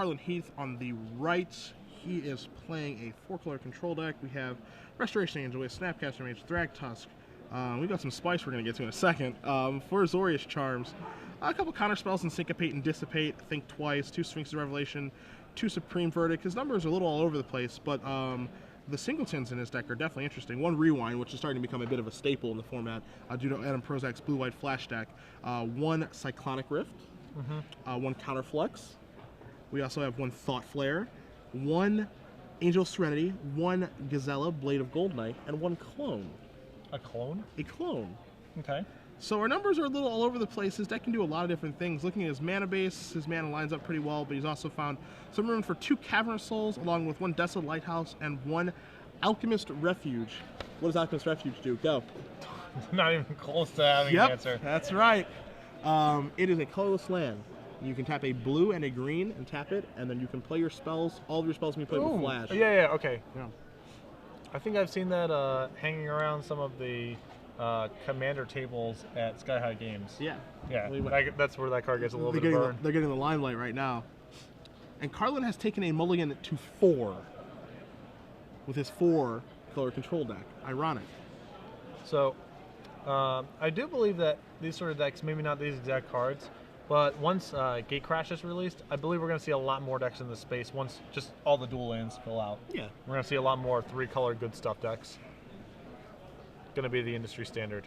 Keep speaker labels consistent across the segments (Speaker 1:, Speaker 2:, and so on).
Speaker 1: Carlin Heath on the right. He is playing a 4-color control deck. We have Restoration Angel, we have Snapcaster Mage, Thragtusk. We got some spice we're going to get to in a second. For Azorius Charms, a couple counter spells in Syncopate and Dissipate, Think Twice, 2 Sphinx of Revelation, 2 Supreme Verdict. His numbers are a little all over the place, but the singletons in his deck are definitely interesting. 1 Rewind, which is starting to become a bit of a staple in the format due to Adam Prozac's blue-white flash deck. 1 Cyclonic Rift, 1 Counterflux. We also have 1 Thought Flare, 1 Angel Serenity, 1 Gazella, Blade of Gold Knight, and 1 Clone.
Speaker 2: A clone?
Speaker 1: A clone.
Speaker 2: Okay.
Speaker 1: So our numbers are a little all over the place. His deck can do a lot of different things. Looking at his mana base, his mana lines up pretty well, but he's also found some room for 2 Cavernous Souls, along with 1 Desolate Lighthouse and 1 Alchemist Refuge. What does Alchemist Refuge do? Go.
Speaker 2: Not even close to having an answer.
Speaker 1: That's right. It is a colorless land. You can tap a blue and a green and tap it, and then you can play your spells. All of your spells can be played with Flash.
Speaker 2: Yeah, okay.
Speaker 1: Yeah.
Speaker 2: I think I've seen that hanging around some of the commander tables at Sky High Games.
Speaker 1: Yeah.
Speaker 2: Yeah, that's where that card gets a little bit of burn.
Speaker 1: They're getting the limelight right now. And Carlin has taken a mulligan to 4 with his 4-color control deck. Ironic.
Speaker 2: So, I do believe that these sort of decks, maybe not these exact cards, but once Gatecrash is released, I believe we're going to see a lot more decks in this space once just all the dual lands fill out.
Speaker 1: Yeah.
Speaker 2: We're going to see a lot more 3-color good stuff decks. Going to be the industry standard.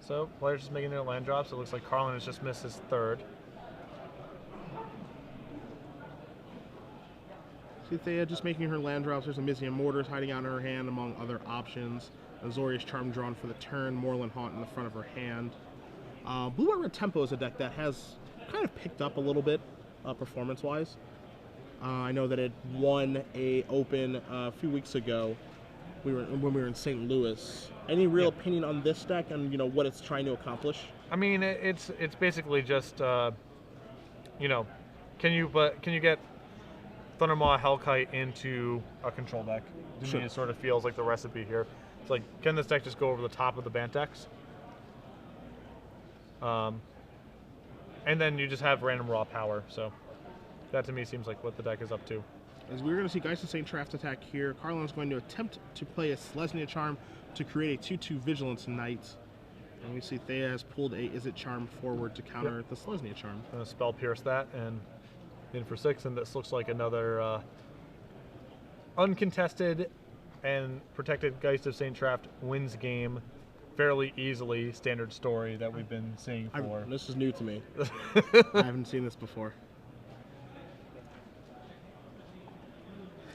Speaker 2: So, players just making their land drops. It looks like Carlin has just missed his 3rd.
Speaker 1: See Thea just making her land drops. There's a Mizium Mortars hiding out in her hand, among other options. Azorius Charm drawn for the turn, Moorland Haunt in the front of her hand. Blue-White Red Tempo is a deck that has kind of picked up a little bit performance-wise. I know that it won a Open a few weeks ago when we were in St. Louis. Any real opinion on this deck and what it's trying to accomplish?
Speaker 2: I mean, it's basically just can you get Thundermaw Hellkite into a control deck? To me, it sort of feels like the recipe here. It's like, can this deck just go over the top of the Bant decks? And then you just have random raw power. So that to me seems like what the deck is up to.
Speaker 1: As we're going to see Geist of St. Traft attack here, Carlin is going to attempt to play a Selesnya Charm to create a 2/2 Vigilance Knight. And we see Thea has pulled a Is It Charm forward to counter the Selesnya Charm.
Speaker 2: I'm going to Spell Pierce that and in for 6, and this looks like another uncontested and protected Geist of St. Traft wins game fairly easily, standard story that we've been seeing for.
Speaker 1: This is new to me. I haven't seen this before.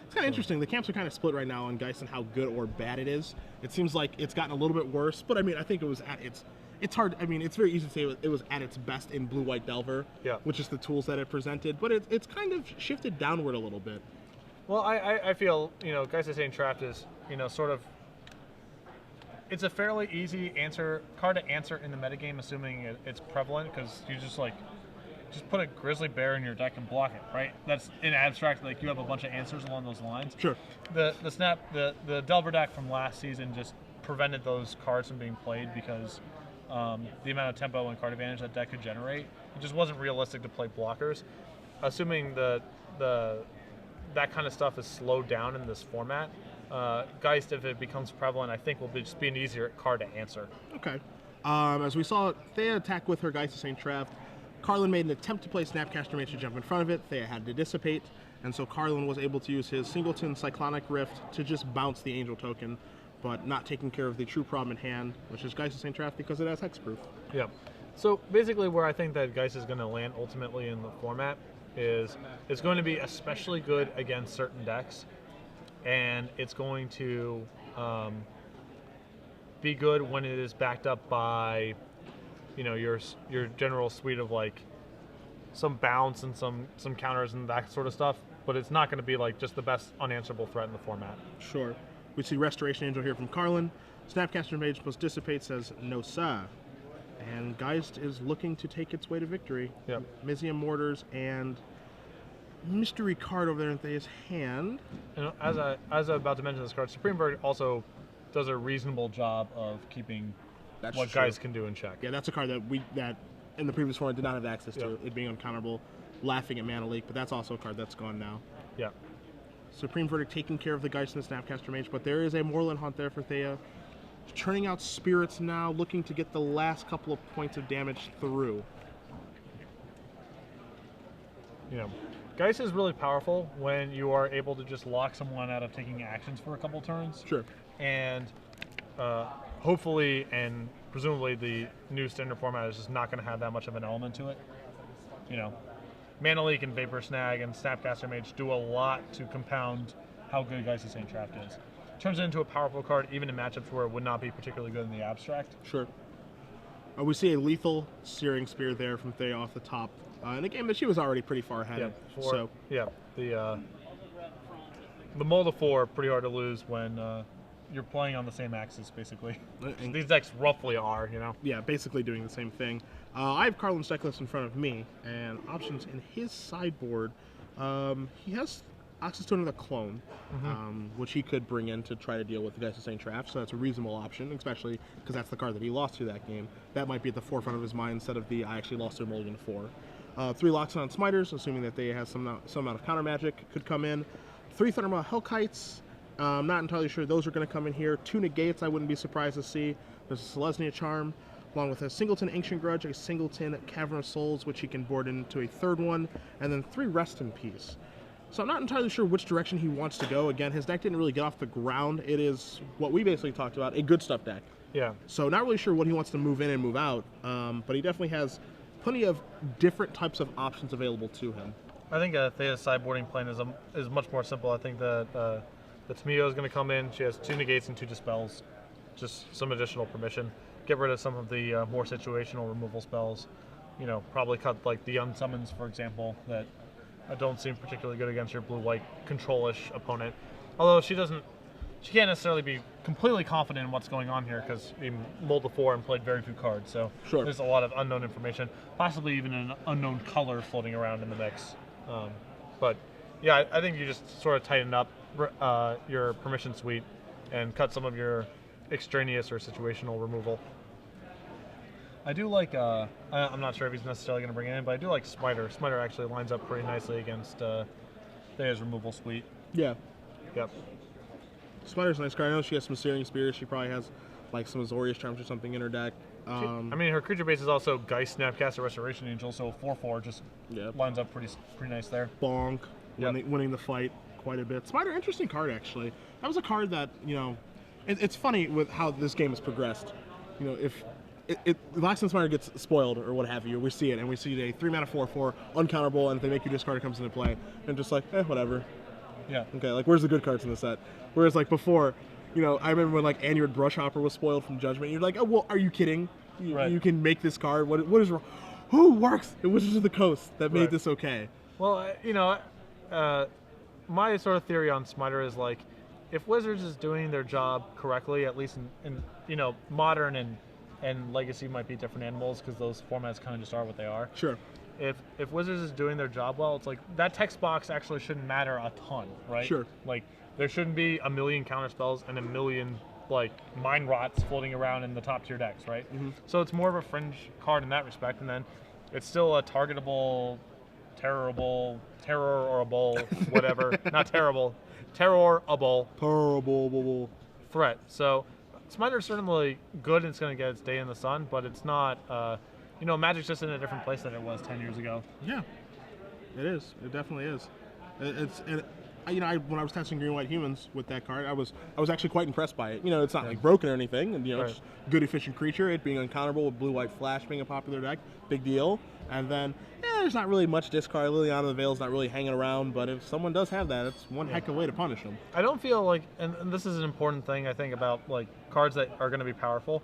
Speaker 1: It's kind of interesting. The camps are kind of split right now on Geist and how good or bad it is. It seems like it's gotten a little bit worse, but I mean, I think it was at its... It's hard. I mean, it's very easy to say it was at its best in Blue-White Delver, which is the tools that it presented, but it's kind of shifted downward a little bit.
Speaker 2: Well, I feel, Geist of St. Traft is, sort of... It's a fairly easy card to answer in the metagame, assuming it's prevalent, because you just put a Grizzly Bear in your deck and block it, right? That's in abstract, like you have a bunch of answers along those lines.
Speaker 1: Sure.
Speaker 2: The Delver deck from last season just prevented those cards from being played because the amount of tempo and card advantage that deck could generate, it just wasn't realistic to play blockers. Assuming that kind of stuff is slowed down in this format, Geist, if it becomes prevalent, I think will just be an easier card to answer. Okay.
Speaker 1: As we saw Thea attack with her Geist of St. Traft, Carlin made an attempt to play Snapcaster Mage to jump in front of it. Thea had to dissipate, and so Carlin was able to use his Singleton Cyclonic Rift to just bounce the Angel token, but not taking care of the true problem in hand, which is Geist of St. Traft because it has hexproof.
Speaker 2: Yeah. So basically where I think that Geist is going to land ultimately in the format is it's going to be especially good against certain decks, and it's going to be good when it is backed up by your general suite of like some bounce and some counters and that sort of stuff, but it's not going to be like just the best unanswerable threat in the format.
Speaker 1: Sure. We see Restoration Angel here from Carlin. Snapcaster Mage plus Dissipate says no sir. And Geist is looking to take its way to victory.
Speaker 2: Yep.
Speaker 1: Mizium Mortars and mystery card over there in Thea's hand.
Speaker 2: And as I'm about to mention this card, Supreme Bird also does a reasonable job of keeping what Geist can do in check.
Speaker 1: Yeah, that's a card that in the previous format did not have access to, it being uncounterable. laughing at Mana Leak, but that's also a card that's gone now.
Speaker 2: Yeah.
Speaker 1: Supreme Verdict taking care of the Geist and the Snapcaster Mage, but there is a Moorland Hunt there for Thea. Churning out Spirits now, looking to get the last couple of points of damage through.
Speaker 2: You know, Geist is really powerful when you are able to just lock someone out of taking actions for a couple turns.
Speaker 1: Sure.
Speaker 2: And hopefully and presumably the new standard format is just not going to have that much of an element to it. You know, Mana Leak and Vapor Snag and Snapcaster Mage do a lot to compound how good Geist's Saint Trapped is. Turns it into a powerful card even in matchups where it would not be particularly good in the abstract.
Speaker 1: Sure. We see a lethal Searing Spear there from Thea off the top in a game that she was already pretty far ahead of.
Speaker 2: The mull to 4 pretty hard to lose when you're playing on the same axis, basically. These decks roughly are, you know?
Speaker 1: Yeah, basically doing the same thing. I have Carlin's deck list in front of me, and options in his sideboard. He has access to another clone, which he could bring in to try to deal with the Geist of St. Traff, so that's a reasonable option, especially because that's the card that he lost to that game. That might be at the forefront of his mind instead of the I actually lost to a Mulligan 4. 3 locks on Smiters, assuming that they have some amount of counter magic, could come in. 3 Thundermaw Hellkites, not entirely sure those are going to come in here. 2 Negates I wouldn't be surprised to see. There's a Selesnya Charm, along with a Singleton Ancient Grudge, a Singleton Cavern of Souls, which he can board into a 3rd one, and then 3 Rest in Peace. So I'm not entirely sure which direction he wants to go. Again, his deck didn't really get off the ground. It is what we basically talked about, a good stuff deck.
Speaker 2: Yeah.
Speaker 1: So not really sure what he wants to move in and move out, but he definitely has plenty of different types of options available to him.
Speaker 2: I think Thea's sideboarding plan is much more simple. I think that the Tamio is going to come in. She has 2 Negates and 2 Dispels, just some additional permission. Get rid of some of the more situational removal spells. You know, probably cut like the Unsummons, for example, that don't seem particularly good against your blue-white control-ish opponent. Although she can't necessarily be completely confident in what's going on here because he mulled to 4 and played very few cards. So there's a lot of unknown information, possibly even an unknown color floating around in the mix. But yeah, I think you just sort of tighten up your permission suite and cut some of your extraneous or situational removal. I do like, I'm not sure if he's necessarily going to bring it in, but I do like Smiter. Smiter actually lines up pretty nicely against Thea's removal suite.
Speaker 1: Yeah.
Speaker 2: Yep.
Speaker 1: Smiter's a nice card. I know she has some Searing Spears. She probably has like some Azorius Charms or something in her deck.
Speaker 2: I mean, her creature base is also Geist, Snapcaster, Restoration Angel, so 4/4 just lines up pretty nice there.
Speaker 1: Bonk, winning the fight quite a bit. Smiter, interesting card actually. That was a card that, you know, it's funny with how this game has progressed. You know, if Laxton Smiter gets spoiled or what have you, we see it, and we see a 3-mana 4/4 uncounterable, and if they make you discard, it comes into play, and just like, whatever.
Speaker 2: Yeah.
Speaker 1: Okay, like where's the good cards in the set? Whereas like before, you know, I remember when like Anured Brushhopper was spoiled from Judgment. You're like, oh well, are you kidding? You can make this card. What is wrong? Who works at Wizards of the Coast that made this okay?
Speaker 2: Well, you know, my sort of theory on Smiter is like, if Wizards is doing their job correctly, at least in you know, Modern and Legacy might be different animals because those formats kind of just are what they are.
Speaker 1: Sure.
Speaker 2: If Wizards is doing their job well, it's like that text box actually shouldn't matter a ton, right?
Speaker 1: Sure.
Speaker 2: Like there shouldn't be a million counter spells and a million like Mind Rots floating around in the top tier decks, right? So it's more of a fringe card in that respect, and then it's still a targetable, terrorable, whatever, not terrible, terrorable threat. So Smiter's certainly good and it's going to get its day in the sun, but it's not, you know, Magic's just in a different place than it was 10 years ago.
Speaker 1: Yeah, it is. It definitely is. You know, when I was testing Green White Humans with that card, I was actually quite impressed by it. You know, it's not like broken or anything, and you know, it's good efficient creature. It being uncounterable with Blue White Flash being a popular deck, big deal. And then there's not really much discard. Liliana of the Veil's not really hanging around, but if someone does have that, it's one heck of a way to punish them.
Speaker 2: I don't feel like, and this is an important thing I think about like cards that are going to be powerful.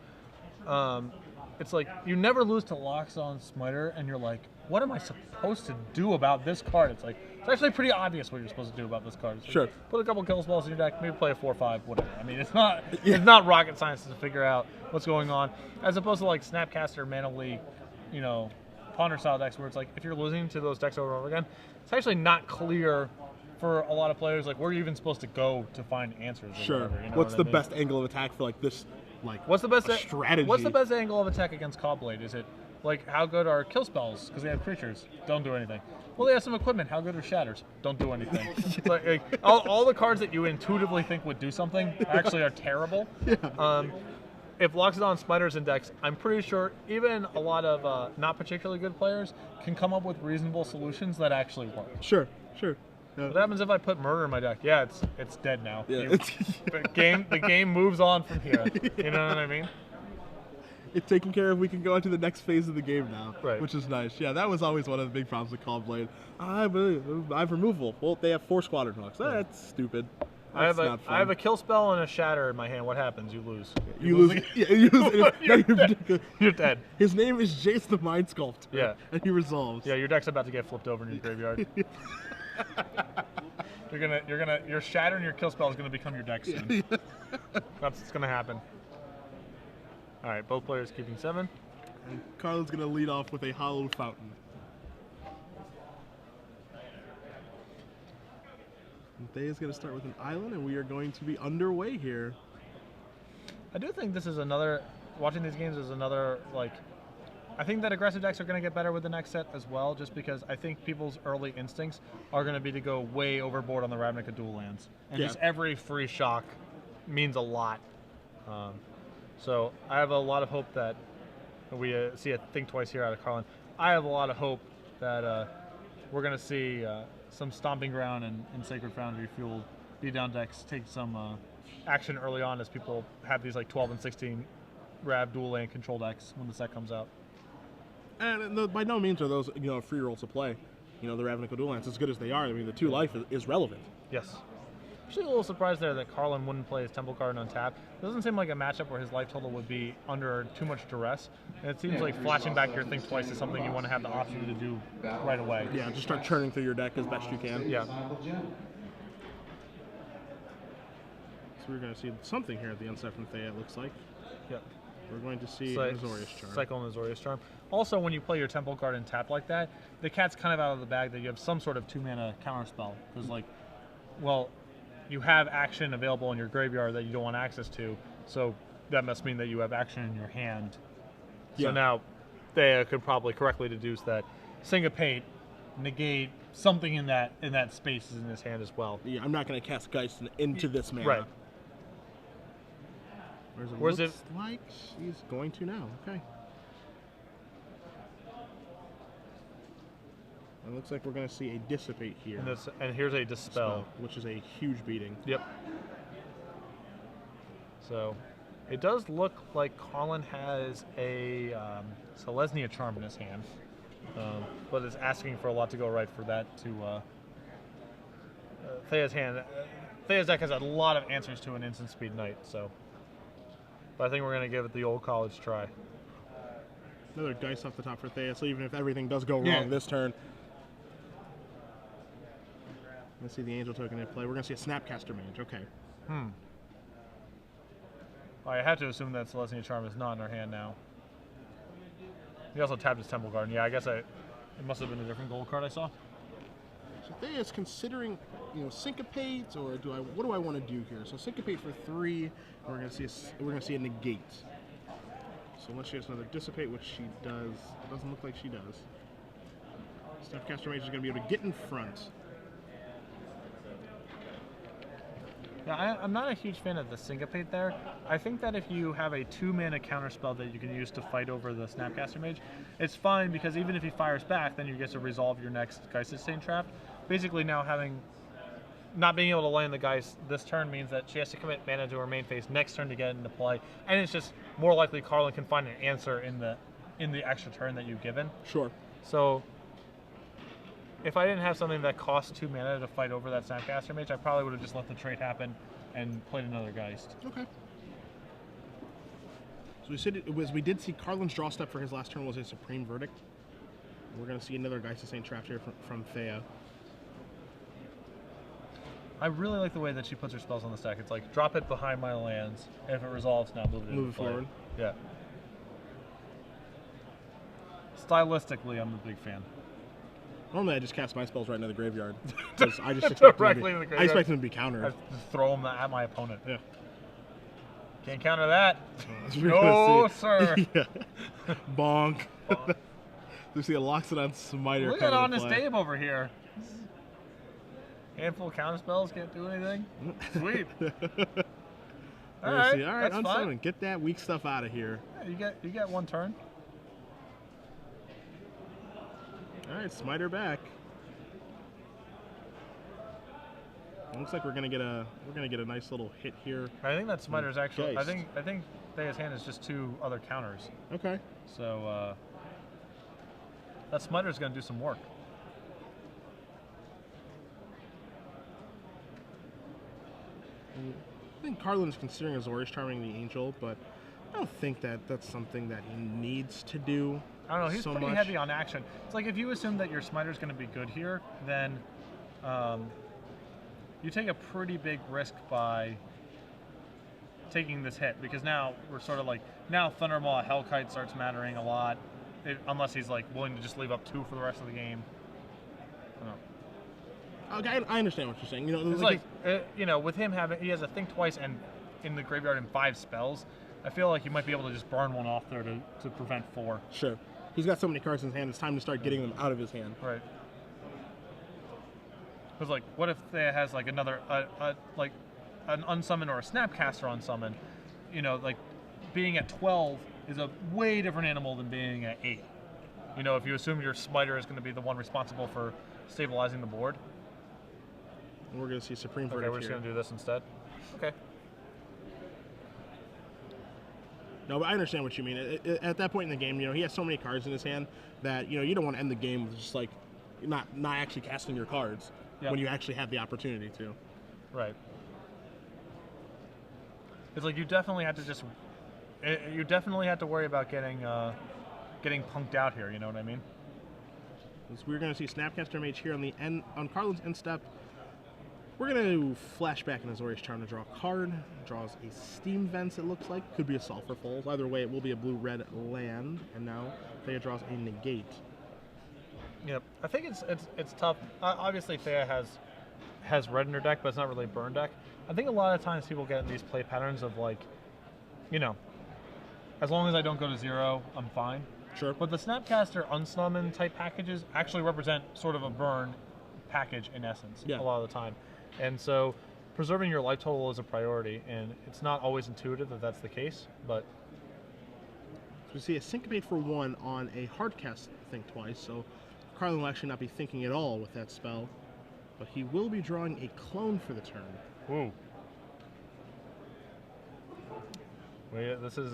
Speaker 2: It's like you never lose to Loxodon Smiter, and you're like, what am I supposed to do about this card? It's like, it's actually pretty obvious what you're supposed to do about this card. So put a couple kill spells in your deck, maybe play a 4/5, whatever. I mean, it's not rocket science to figure out what's going on, as opposed to like Snapcaster, Mana Leak, you know, Ponder style decks where it's like, if you're losing to those decks over and over again, it's actually not clear for a lot of players, like where you're even supposed to go to find answers. Or whatever, you know
Speaker 1: what's the best angle of attack for like this? Like,
Speaker 2: what's the best
Speaker 1: strategy?
Speaker 2: What's the best angle of attack against Cobblade? Is it Like, how good are kill spells? Because they have creatures. Don't do anything. Well, they have some equipment. How good are shatters? Don't do anything. like all the cards that you intuitively think would do something actually are terrible.
Speaker 1: Yeah.
Speaker 2: If Loxodon Spider's in decks, I'm pretty sure even a lot of not particularly good players can come up with reasonable solutions that actually work.
Speaker 1: Sure.
Speaker 2: What happens if I put Murder in my deck? Yeah, it's dead now.
Speaker 1: Yeah.
Speaker 2: The game moves on from here. You know what I mean?
Speaker 1: It's taken care of. We can go into the next phase of the game now,
Speaker 2: right?
Speaker 1: Which is nice. Yeah, that was always one of the big problems with Call Blade. I have removal. Well, they have 4 squadron hooks. That's stupid. That's
Speaker 2: I have a kill spell and a shatter in my hand. What happens? You lose.
Speaker 1: You lose. Yeah, you lose.
Speaker 2: You're dead.
Speaker 1: His name is Jace the Mind Sculptor.
Speaker 2: Yeah,
Speaker 1: and he resolves.
Speaker 2: Yeah, your deck's about to get flipped over in your graveyard. Your shatter and your kill spell is gonna become your deck soon.
Speaker 1: Yeah.
Speaker 2: That's what's gonna happen. All right, both players keeping 7.
Speaker 1: And Carlin's going to lead off with a Hollow Fountain. And Thea's going to start with an island, and we are going to be underway here.
Speaker 2: I do think this is another, watching these games is another, like, I think that aggressive decks are going to get better with the next set as well, just because I think people's early instincts are going to be to go way overboard on the Ravnica dual lands. And just every free shock means a lot. So I have a lot of hope that we see a Think Twice here out of Carlin. I have a lot of hope that we're going to see some Stomping Ground and Sacred Foundry fueled beatdown decks take some action early on as people have these like 12 and 16 Rav dual land control decks when the set comes out.
Speaker 1: And by no means are those free rolls to play. The Ravnica dual lands, as good as they are, I mean the 2 life is relevant.
Speaker 2: Yes. Actually, a little surprised there that Carlin wouldn't play his Temple card on tap. It doesn't seem like a matchup where his life total would be under too much duress. And it seems like flashing back your Think Twice is something you want to have the option to do right away.
Speaker 1: Yeah, just start churning through your deck as best you can.
Speaker 2: Yeah.
Speaker 1: So we're going to see something here at the onset from Thea, it looks like.
Speaker 2: Yep.
Speaker 1: We're going to see Azorius Charm.
Speaker 2: Cycle and Azorius Charm. Also, when you play your Temple card and tap like that, the cat's kind of out of the bag that you have some sort of 2-mana counterspell. Because, you have action available in your graveyard that you don't want access to, so that must mean that you have action in your hand. So now Thea could probably correctly deduce that Syncopate, negate, something in that space is in his hand as well.
Speaker 1: Yeah, I'm not going to cast Geist into this mana.
Speaker 2: Right.
Speaker 1: Whereas it looks like she's going to now. Okay. It looks like we're going to see a Dissipate here.
Speaker 2: And here's a Dispel.
Speaker 1: Which is a huge beating.
Speaker 2: Yep. So, it does look like Carlin has a Selesnya Charm in his hand, but is asking for a lot to go right for that to Thea's hand. Thea's deck has a lot of answers to an instant speed knight, so. But I think we're going to give it the old college try.
Speaker 1: Another dice off the top for Thea, so even if everything does go wrong this turn. Let's see the Angel token in play. We're going to see a Snapcaster Mage. Okay.
Speaker 2: I have to assume that Selesnya Charm is not in our hand now. He also tapped his Temple Garden. Yeah, I guess it must have been a different gold card I saw.
Speaker 1: So Thea is considering, Syncopate, or what do I want to do here? So Syncopate for 3, and we're going to see a negate. So unless she has another Dissipate, which she does, it doesn't look like she does. Snapcaster Mage is going to be able to get in front.
Speaker 2: Yeah, I'm not a huge fan of the Syncopate there. I think that if you have a 2-mana counterspell that you can use to fight over the Snapcaster Mage, it's fine because even if he fires back, then you get to resolve your next Geist Sustain trap. Basically now not being able to land the Geist this turn means that she has to commit mana to her main phase next turn to get into play, and it's just more likely Carlin can find an answer in the extra turn that you've given.
Speaker 1: Sure.
Speaker 2: So if I didn't have something that costs 2 mana to fight over that Snapcaster Mage, I probably would have just let the trade happen and played another Geist.
Speaker 1: Okay. So we did see Carlin's draw step for his last turn was a Supreme Verdict. We're going to see another Geist Sustain trap here from Thea.
Speaker 2: I really like the way that she puts her spells on the stack. It's like, drop it behind my lands, and if it resolves, now move it
Speaker 1: forward.
Speaker 2: Yeah. Stylistically, I'm a big fan.
Speaker 1: Normally, I just cast my spells right into the graveyard. I just expect
Speaker 2: directly in the graveyard.
Speaker 1: I expect them to be countered.
Speaker 2: I just throw them at my opponent.
Speaker 1: Yeah.
Speaker 2: Can't counter that.
Speaker 1: We're
Speaker 2: No,
Speaker 1: gonna see-
Speaker 2: sir.
Speaker 1: Yeah. Bonk. We see a Loxodon Smiter.
Speaker 2: Look at Honest Dave over here. Handful of counter spells, can't do anything. Sweet. All right, that's
Speaker 1: unsummon.
Speaker 2: fine.
Speaker 1: Get that weak stuff out of here.
Speaker 2: Yeah, you get one turn.
Speaker 1: All right, Smiter back. Looks like we're gonna get a nice little hit here.
Speaker 2: I think that Smiter's actually.
Speaker 1: Geist.
Speaker 2: I think Thea's hand is just 2 other counters.
Speaker 1: Okay.
Speaker 2: So that Smiter's gonna do some work.
Speaker 1: I think Carlin's considering Azorius Charming the Angel, but I don't think that that's something that he needs to do.
Speaker 2: I don't know. He's
Speaker 1: so
Speaker 2: pretty
Speaker 1: much.
Speaker 2: heavy on action. It's like if you assume that your Smiter's going to be good here, then you take a pretty big risk by taking this hit, because now we're sort of like, now Thundermaw Hellkite starts mattering a lot, unless he's like willing to just leave up 2 for the rest of the game. I don't know.
Speaker 1: Okay, I understand what you're saying. You know,
Speaker 2: It's like, you know, with him having, he has a think twice and in the graveyard in 5 spells. I feel like you might be able to just burn one off there to prevent 4.
Speaker 1: Sure. He's got so many cards in his hand, it's time to start getting them out of his hand.
Speaker 2: Right. Because, like, what if Thea has, like, another, like, an unsummon or a Snapcaster unsummon? You know, like, being at 12 is a way different animal than being at 8. You know, if you assume your Smiter is going to be the one responsible for stabilizing the board.
Speaker 1: And we're going to see Supreme
Speaker 2: Okay,
Speaker 1: Verdict
Speaker 2: we're just
Speaker 1: here.
Speaker 2: going to do this instead. Okay.
Speaker 1: No, but I understand what you mean. At that point in the game, you know, he has so many cards in his hand that, you know, you don't want to end the game with just, like, not actually casting your cards
Speaker 2: Yep.
Speaker 1: when you actually have the opportunity to.
Speaker 2: Right. It's like you definitely had to just, you definitely had to worry about getting punked out here. You know what I mean?
Speaker 1: So we're going to see Snapcaster Mage here on Carlin's end step. We're going to flash back in Azorius Charm to draw a card. Draws a Steam Vents, it looks like. Could be a Sulfur Falls. Either way, it will be a blue-red land. And now Thea draws a Negate.
Speaker 2: Yep. I think it's tough. Obviously, Thea has red in her deck, but it's not really a burn deck. I think a lot of times people get in these play patterns of, like, you know, as long as I don't go to 0, I'm fine.
Speaker 1: Sure.
Speaker 2: But the Snapcaster unsummon type packages actually represent sort of a burn package in essence,
Speaker 1: Yeah.
Speaker 2: a lot of the time. And so preserving your life total is a priority, and it's not always intuitive that that's the case, but
Speaker 1: So we see a Syncopate for 1 on a Hardcast Think Twice, so Carlin will actually not be thinking at all with that spell, but he will be drawing a Clone for the turn.
Speaker 2: Ooh. Wait, this is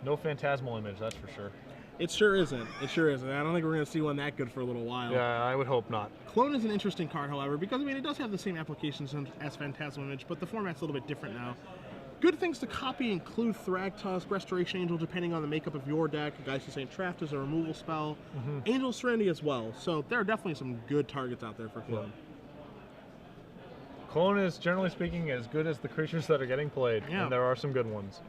Speaker 2: no Phantasmal Image, that's for sure.
Speaker 1: It sure isn't. It sure isn't. I don't think we're going to see one that good for a little while.
Speaker 2: Yeah, I would hope not.
Speaker 1: Clone is an interesting card, however, because, I mean, it does have the same applications as Phantasmal Image, but the format's a little bit different now. Good things to copy include Thragtusk, Restoration Angel, depending on the makeup of your deck. Geist of St. Traft is a removal spell. Angel Serenity as well. So there are definitely some good targets out there for Clone.
Speaker 2: Clone is, generally speaking, as good as the creatures that are getting played,
Speaker 1: Yeah.
Speaker 2: and there are some good ones.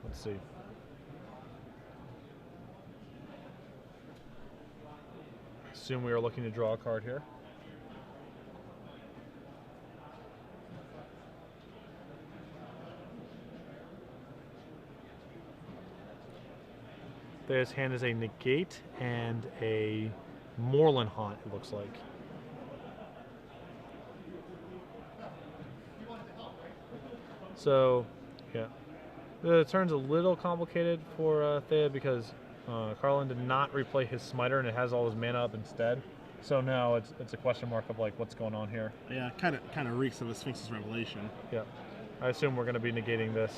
Speaker 2: Let's see. Assume we are looking to draw a card here. There's hand is a Negate and a Moorland Haunt, it looks like. So, yeah. The turn's a little complicated for Thea because Carlin did not replay his Smiter and it has all his mana up instead. So now it's a question mark of, like, what's going on here.
Speaker 1: Yeah, kind of reeks of a Sphinx's Revelation.
Speaker 2: Yeah. I assume we're going to be negating this.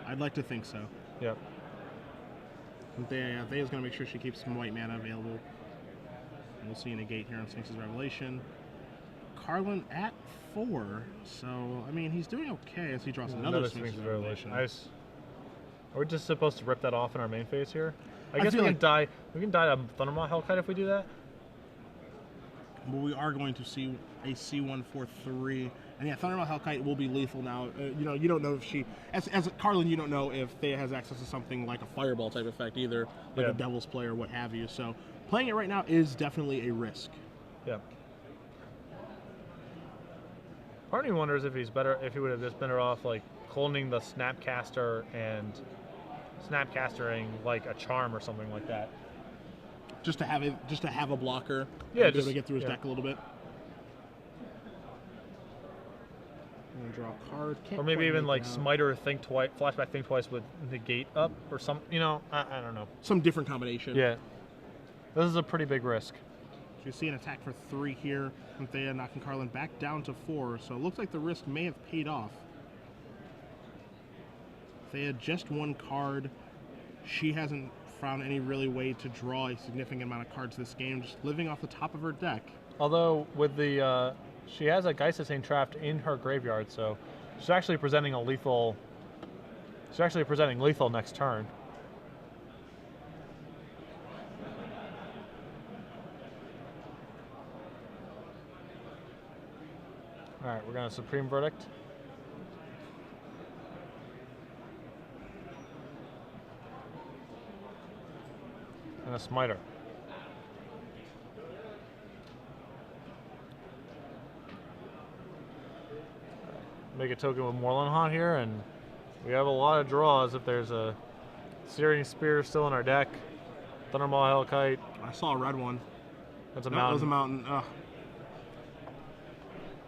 Speaker 1: I'd like to think so.
Speaker 2: Yep.
Speaker 1: And Thea's going to make sure she keeps some white mana available. And we'll see a negate here on Sphinx's Revelation. Carlin at 4, so, I mean, he's doing okay as he draws another Sphinx's Revelation.
Speaker 2: Nice. Are we just supposed to rip that off in our main phase here? I guess we
Speaker 1: feel
Speaker 2: can
Speaker 1: like-
Speaker 2: die. We can die to Thundermaw Hellkite if we do that.
Speaker 1: But we are going to see a C143. And yeah, Thunderbolt Hellkite will be lethal now. You don't know if she, as Carlin, you don't know if Thea has access to something like a fireball type effect either, like a Devil's Play or what have you. So playing it right now is definitely a risk.
Speaker 2: Yeah. Part of me wonders if if he would have just better off like cloning the Snapcaster and Snapcastering like a charm or something like that.
Speaker 1: Just to have a blocker.
Speaker 2: Yeah,
Speaker 1: be able to get through his deck a little bit. And draw a card.
Speaker 2: Or maybe even like Smiter Think Twice, Flashback Think Twice with Negate up or some. I don't know.
Speaker 1: Some different combination.
Speaker 2: Yeah. This is a pretty big risk.
Speaker 1: So you see an attack for 3 here from Thea, knocking Carlin back down to 4. So it looks like the risk may have paid off. Thea just 1 card. She hasn't found any really way to draw a significant amount of cards this game, just living off the top of her deck.
Speaker 2: Although with the she has a Geistesane trapped in her graveyard, so she's actually presenting a lethal. She's actually presenting lethal next turn. All right, we're gonna Supreme Verdict. And a Smiter. Make a token with Moreland Haunt here, and we have a lot of draws if there's a Searing Spear still in our deck. Thundermaw Hellkite.
Speaker 1: I saw a red one.
Speaker 2: That's a
Speaker 1: That
Speaker 2: mountain.
Speaker 1: was a mountain.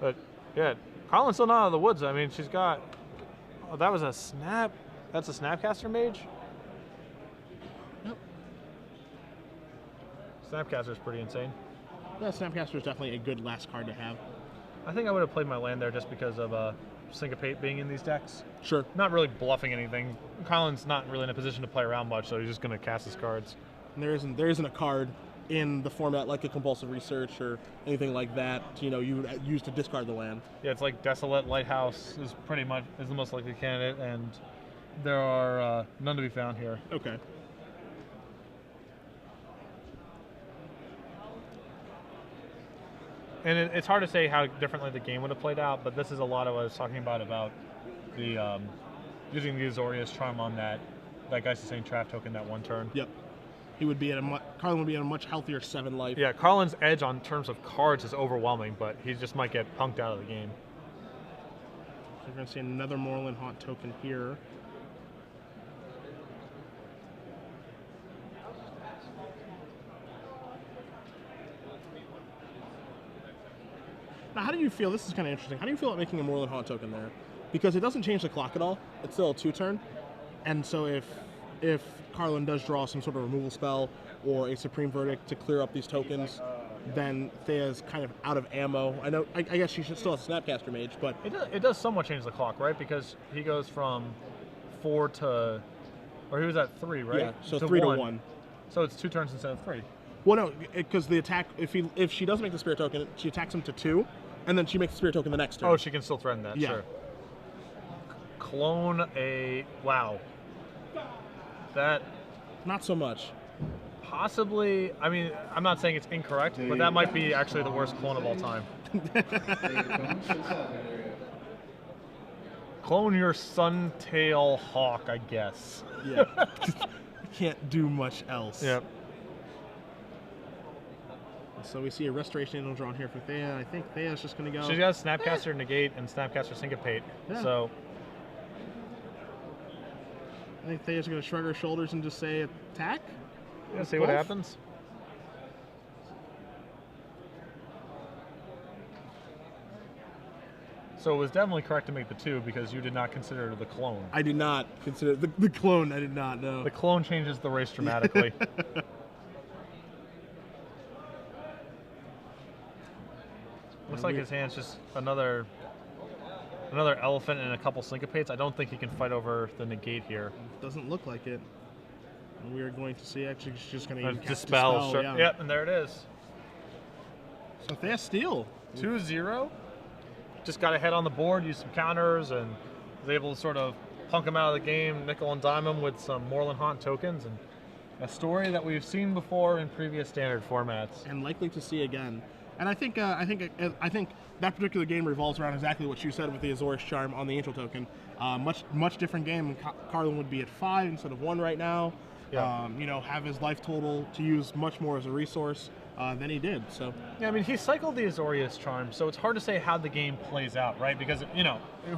Speaker 2: But yeah, Carlin's still not out of the woods. I mean, she's got. Oh, that was a snap. That's a Snapcaster Mage.
Speaker 1: Yep.
Speaker 2: Snapcaster's pretty insane.
Speaker 1: Yeah, Snapcaster is definitely a good last card to have.
Speaker 2: I think I would have played my land there just because of Syncopate being in these decks.
Speaker 1: Sure.
Speaker 2: Not really bluffing anything. Carlin's not really in a position to play around much, so he's just going to cast his cards.
Speaker 1: And there isn't a card in the format like a Compulsive Research or anything like that, you would use to discard the land.
Speaker 2: Yeah, it's like Desolate Lighthouse is the most likely candidate, and there are none to be found here.
Speaker 1: Okay.
Speaker 2: And it's hard to say how differently the game would have played out, but this is a lot of what I was talking about the using the Azorius Charm on that Geistesane trap token that 1 turn.
Speaker 1: Yep. He would be Carlin would be at a much healthier 7 life.
Speaker 2: Yeah, Carlin's edge on terms of cards is overwhelming, but he just might get punked out of the game.
Speaker 1: So we're going to see another Moreland Haunt token here. Now, how do you feel? This is kind of interesting. How do you feel about making a Moreland Haunt token there? Because it doesn't change the clock at all. It's still a 2-turn. And so if Carlin does draw some sort of removal spell or a Supreme Verdict to clear up these tokens, then Thea's kind of out of ammo. I guess she should still have Snapcaster Mage, but
Speaker 2: it does somewhat change the clock, right? Because he goes from 4 to, or he was at 3, right?
Speaker 1: Yeah, so 3 to 1.
Speaker 2: So it's 2 turns instead of 3.
Speaker 1: Well, no, because the attack, if she doesn't make the Spirit token, she attacks him to 2, and then she makes the Spirit token the next turn.
Speaker 2: Oh, she can still threaten that,
Speaker 1: yeah.
Speaker 2: Sure. Clone a, wow. That...
Speaker 1: Not so much.
Speaker 2: Possibly, I mean, I'm not saying it's incorrect, but that might be actually the worst clone of all time. Clone your Suntail Hawk, I guess.
Speaker 1: Yeah. Can't do much else.
Speaker 2: Yep.
Speaker 1: So we see a Restoration Angel drawn here for Thea. I think Thea's just going to go...
Speaker 2: She's got Snapcaster Negate and Snapcaster Syncopate.
Speaker 1: Yeah.
Speaker 2: So
Speaker 1: I think Thea's going to shrug her shoulders and just say attack.
Speaker 2: Yeah, see what happens. So it was definitely correct to make the 2 because you did not consider the clone.
Speaker 1: I did not consider the clone. I did not know.
Speaker 2: The clone changes the race dramatically. Looks like his hand's just another elephant and a couple syncopates. I don't think he can fight over the negate here.
Speaker 1: Doesn't look like it. And we are going to see, actually, she's just going to
Speaker 2: Dispel. Sure.
Speaker 1: Yeah.
Speaker 2: Yep, and there it is.
Speaker 1: So Thea Steele.
Speaker 2: 2-0. Just got ahead on the board, used some counters, and was able to sort of punk him out of the game, nickel and dime him with some Moreland Haunt tokens, and a story that we've seen before in previous standard formats.
Speaker 1: And likely to see again. And I think that particular game revolves around exactly what you said with the Azorius Charm on the Angel token. Much different game. Carlin would be at 5 instead of 1 right now.
Speaker 2: Yeah.
Speaker 1: You know, have his life total to use much more as a resource than he did. So
Speaker 2: yeah, I mean, he cycled the Azorius Charm, so it's hard to say how the game plays out, right? Because, you know, who